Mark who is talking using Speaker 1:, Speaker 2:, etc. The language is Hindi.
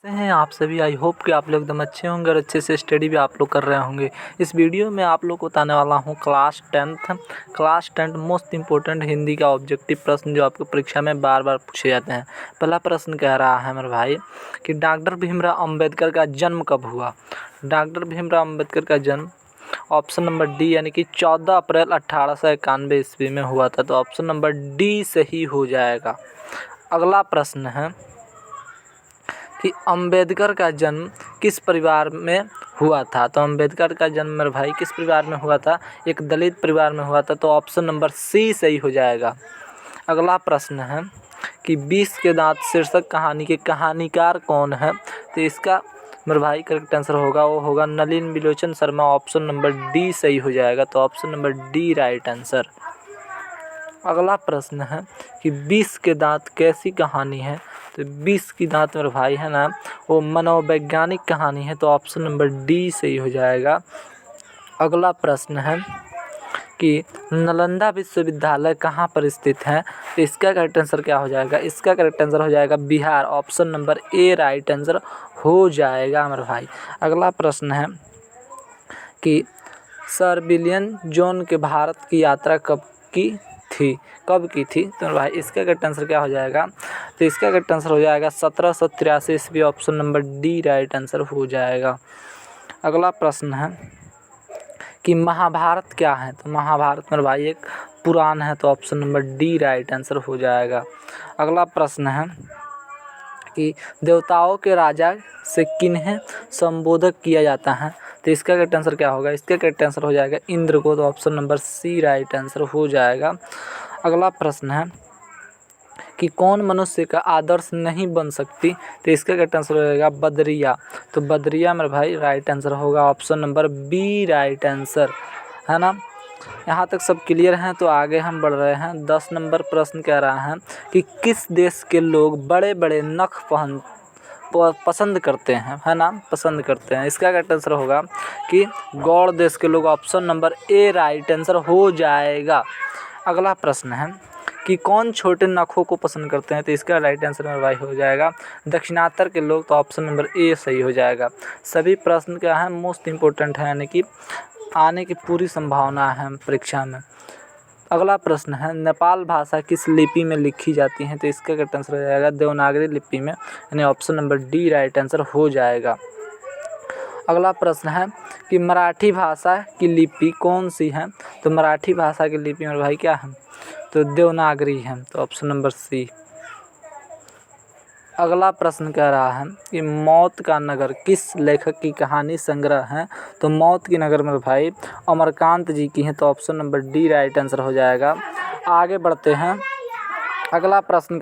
Speaker 1: कैसे हैं आप सभी। आई होप कि आप लोग एकदम अच्छे होंगे और अच्छे से स्टडी भी आप लोग कर रहे होंगे। इस वीडियो में आप लोग को बताने वाला हूं class tenth most important Hindi का ऑब्जेक्टिव प्रश्न जो आपको परीक्षा में बार बार पूछे जाते हैं। पहला प्रश्न कह रहा है मेरे भाई कि डॉक्टर भीमराव अंबेडकर का जन्म कब हुआ। डॉक्टर भीमराव अंबेडकर का जन्म ऑप्शन नंबर डी यानी कि 14 अप्रैल 1891 ईस्वी में हुआ था। तो ऑप्शन नंबर डी सही हो जाएगा। अगला प्रश्न है कि अंबेडकर का जन्म किस परिवार में हुआ था। तो अंबेडकर का जन्म मेरे भाई किस परिवार में हुआ था, एक दलित परिवार में हुआ था। तो ऑप्शन नंबर सी सही हो जाएगा। अगला प्रश्न है कि 20 के दांत शीर्षक कहानी के कहानीकार कौन है। तो इसका मेरे भाई करेक्ट आंसर होगा नलिन बिलोचन शर्मा। ऑप्शन नंबर डी सही हो जाएगा। तो option number D right answer. अगला प्रश्न है कि 20 के दांत कैसी कहानी है। तो 20 की दांत मेरे भाई है ना, वो मनोवैज्ञानिक कहानी है। तो ऑप्शन नंबर डी सही हो जाएगा। अगला प्रश्न है कि नालंदा विश्वविद्यालय कहाँ पर स्थित है। तो इसका करेक्ट आंसर क्या हो जाएगा। इसका करेक्ट आंसर हो जाएगा Bihar. Option number A right answer हो जाएगा मेरे भाई। अगला प्रश्न है कि सर विलियम जॉन के भारत की यात्रा कब की थी। तो भाई इसका करेक्ट आंसर क्या हो जाएगा। तो इसका करेक्ट आंसर हो जाएगा 1783 ईस्वी। Option number D right answer हो जाएगा। अगला प्रश्न है कि महाभारत क्या है। तो महाभारत मेरे भाई एक पुराण है। तो option number D right answer हो जाएगा। अगला प्रश्न है कि देवताओं के राजा से किन्हें संबोधक किया जाता है। तो इसका करेक्ट आंसर क्या होगा। इसका करेक्ट आंसर हो जाएगा इंद्र को। तो option number C right answer हो जाएगा। अगला प्रश्न है कि कौन मनुष्य का आदर्श नहीं बन सकती। तो इसका करेक्ट आंसर हो जाएगा बद्रिया। तो बद्रिया मेरे भाई राइट आंसर होगा। Option number B right answer है ना। यहाँ तक सब क्लियर हैं। तो आगे हम बढ़ रहे हैं। 10 नंबर प्रश्न कह रहा है कि किस देश के लोग बड़े बड़े नख पसंद करते हैं, है ना, पसंद करते हैं। इसका करेक्ट आंसर होगा कि गौड़ देश के लोग। Option number A right answer हो जाएगा। अगला प्रश्न है कि कौन छोटे नखों को पसंद करते हैं। तो इसका राइट आंसर मेरे भाई हो जाएगा दक्षिणात्तर के लोग। तो ऑप्शन नंबर ए सही हो जाएगा। सभी प्रश्न क्या है, मोस्ट इम्पोर्टेंट है, यानी कि आने की पूरी संभावना है परीक्षा में। अगला प्रश्न है नेपाल भाषा किस लिपि में लिखी जाती है। तो इसका करेक्ट आंसर हो जाएगा देवनागरी लिपि में, यानी option number D right answer हो जाएगा। अगला प्रश्न है कि मराठी भाषा की लिपि कौन सी है। तो मराठी भाषा की लिपि मेरे भाई क्या है, तो देवनागरी है। तो ऑप्शन नंबर सी। अगला प्रश्न कह रहा है कि मौत का नगर किस लेखक की कहानी संग्रह है। तो मौत की नगर मेरे भाई अमरकांत जी की है। तो option number D right answer हो जाएगा। आगे बढ़ते हैं। अगला प्रश्न